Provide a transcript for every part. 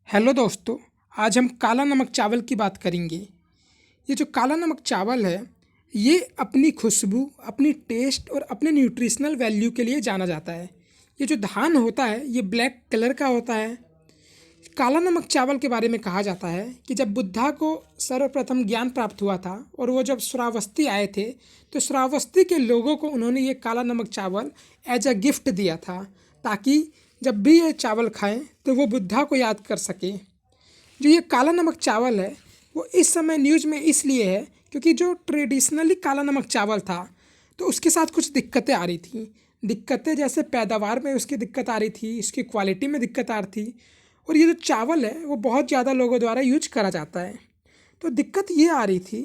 Hello दोस्तों। आज हम काला नमक चावल की बात करेंगे। ये जो काला नमक चावल है, ये अपनी खुशबू, अपनी टेस्ट और अपने न्यूट्रिशनल वैल्यू के लिए जाना जाता है। ये जो धान होता है ये ब्लैक कलर का होता है। काला नमक चावल के बारे में कहा जाता है कि जब बुद्धा को सर्वप्रथम ज्ञान प्राप्त हुआ था और वो जब श्रावस्ती आए थे, तो श्रावस्ती के लोगों को उन्होंने ये काला नमक चावल एज अ गिफ्ट दिया था, ताकि जब भी ये चावल खाएं तो वो बुद्धा को याद कर सके। जो ये काला नमक चावल है वो इस समय न्यूज़ में इसलिए है क्योंकि जो ट्रेडिशनली काला नमक चावल था तो उसके साथ कुछ दिक्कतें आ रही थी। दिक्कतें जैसे पैदावार में उसकी दिक्कत आ रही थी, इसकी क्वालिटी में दिक्कत आ रही थी, और ये जो चावल है वो बहुत ज़्यादा लोगों द्वारा यूज करा जाता है। तो दिक्कत ये आ रही थी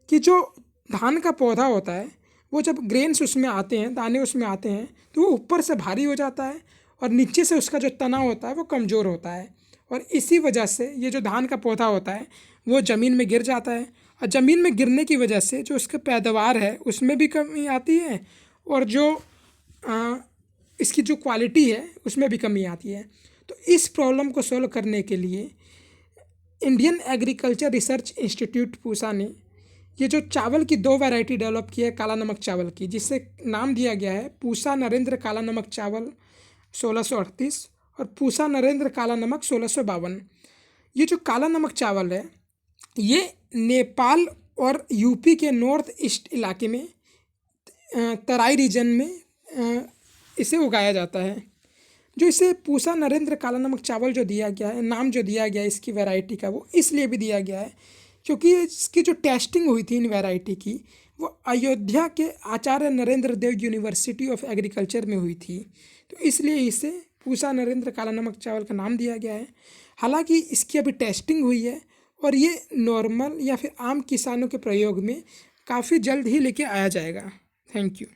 कि जो धान का पौधा होता है वो जब ग्रेन्स उसमें आते हैं, दाने उसमें आते हैं, तो वो ऊपर से भारी हो जाता है और नीचे से उसका जो तना होता है वो कमज़ोर होता है। और इसी वजह से ये जो धान का पौधा होता है वो ज़मीन में गिर जाता है, और ज़मीन में गिरने की वजह से जो उसका पैदावार है उसमें भी कमी आती है, और जो इसकी जो क्वालिटी है उसमें भी कमी आती है। तो इस प्रॉब्लम को सॉल्व करने के लिए Indian agriculture research institute Pusa ने ये जो चावल की दो वैरायटी डेवलप की है काला नमक चावल की, जिससे नाम दिया गया है पूसा नरेंद्र काला नमक चावल 1638 और पूसा नरेंद्र काला नमक 1652। ये जो काला नमक चावल है ये नेपाल और यूपी के नॉर्थ ईस्ट इलाके में तराई रीजन में इसे उगाया जाता है। जो इसे पूसा नरेंद्र काला नमक चावल जो दिया गया है, नाम जो दिया गया है इसकी वैरायटी का, वो इसलिए भी दिया गया है क्योंकि इसकी जो टेस्टिंग हुई थी इन वैरायटी की वो अयोध्या के आचार्य नरेंद्र देव यूनिवर्सिटी ऑफ एग्रीकल्चर में हुई थी। तो इसलिए इसे पूसा नरेंद्र काला नमक चावल का नाम दिया गया है। हालांकि इसकी अभी टेस्टिंग हुई है और ये नॉर्मल या फिर आम किसानों के प्रयोग में काफ़ी जल्द ही लेके आया जाएगा। Thank you.